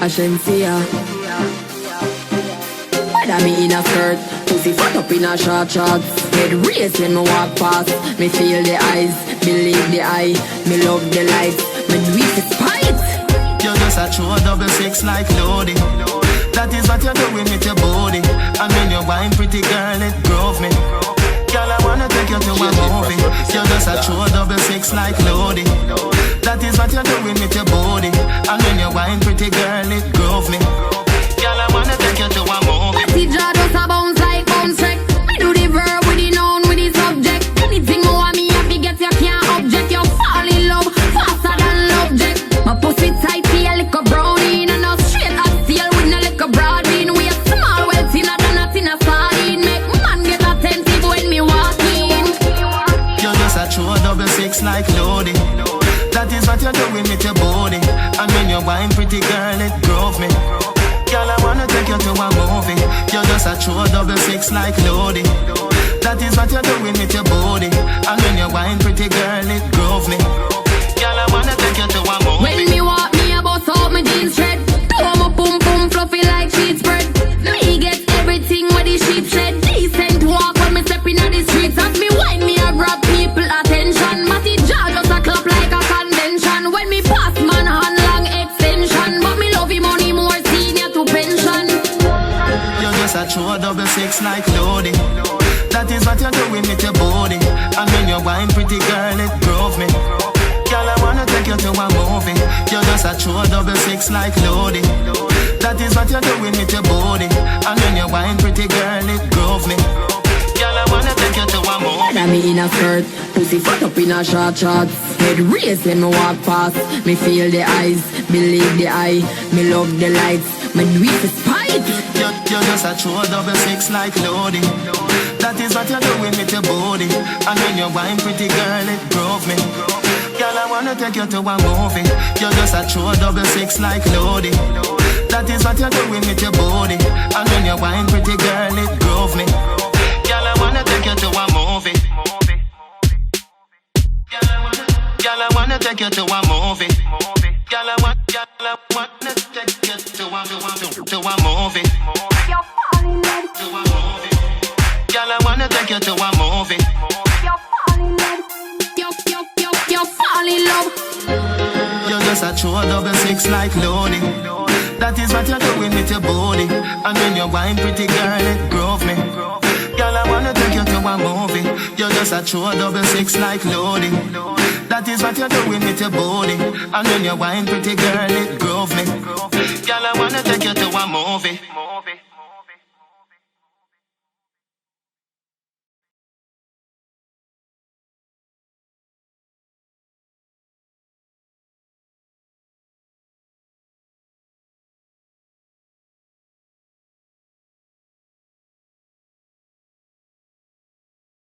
Ashensia. Whether me in a skirt, pussy fat up in a short shorts. Head race when me walk past. Me feel the eyes, believe the eye. Me love the lights, me do it for spite. You're just a true 66 like Lodi. That is what you're doing with your body. And when you're wine, pretty girl, it drove me. Girl, I wanna take you to a movie. You're just a true 66 like Lodi. That is what you're doing with your body. And when you're wine, pretty girl, it drove me. Girl, I wanna take you to a movie. Party jar just a bounce like bounce track. Me do the verb with the noun with the subject. Anything you want me happy get you can't object. You fall in love faster than object. My pussy tight feel like a brownie. And no straight as steel with no like a broad bean. We a small well thinner than a thinner sardine. Make man get attentive when me walk in. You're just a true 66 like Lodi. That is what you're doing with your body. And when you're wine, pretty girl, it drove me. Girl, I wanna take you to a movie. You're just a true 66 like Lodi. That is what you're doing with your body. And when you're wine, pretty girl, it drove me. Girl, I wanna take you to a movie. When me walk, me a bust out my jeans shred. Do my pum pum fluffy like sheet spread. Me get everything with the sheep shed. Decent walk when me step inna the streets. As me wine, me a grab people attention. Matty jaw just a clap like a convention. When me pass man hand long extension. But me love him money more senior to pension. You're just a true 66 like Lodi. That is what you're doing with your body. And when you're wine, pretty girl, it drove me. Girl, I wanna take you to a movie. You're just a true 66 like Lodi. That is what you're doing with your body. And when you're wine, pretty girl, it drove me. Girl, I wanna take you to a movie. Whether me in a skirt, pussy fat up in a short shorts. Head race when me walk past. Me feel the eyes, believe the eye. Me love the lights, me do it for spite. You're just a true 66 like Lodi. That is what you're doing with your body. And when you're wine, pretty girl, it drove me. Girl, I wanna take you to a movie. You're just a true 66 like Lodi. That is what you're doing with your body. And when you're wine, pretty girl, it drove me. Girl, I wanna take you to a movie. Girl, I wanna take you to a movie. Girl, I wanna take you to a movie. You're falling dead. To a movie. Girl, I wanna take you to a movie. You're falling dead. You fall in love. You're just a true 66 like Lodi. That is what you're doing with your body. And when you're wine, pretty girl, it drove me. Girl, I wanna take you to a movie. You're just a true 66 like Lodi. That is what you're doing with your body. And when you're wine, pretty girl, it drove me. Girl, I wanna take you to a movie.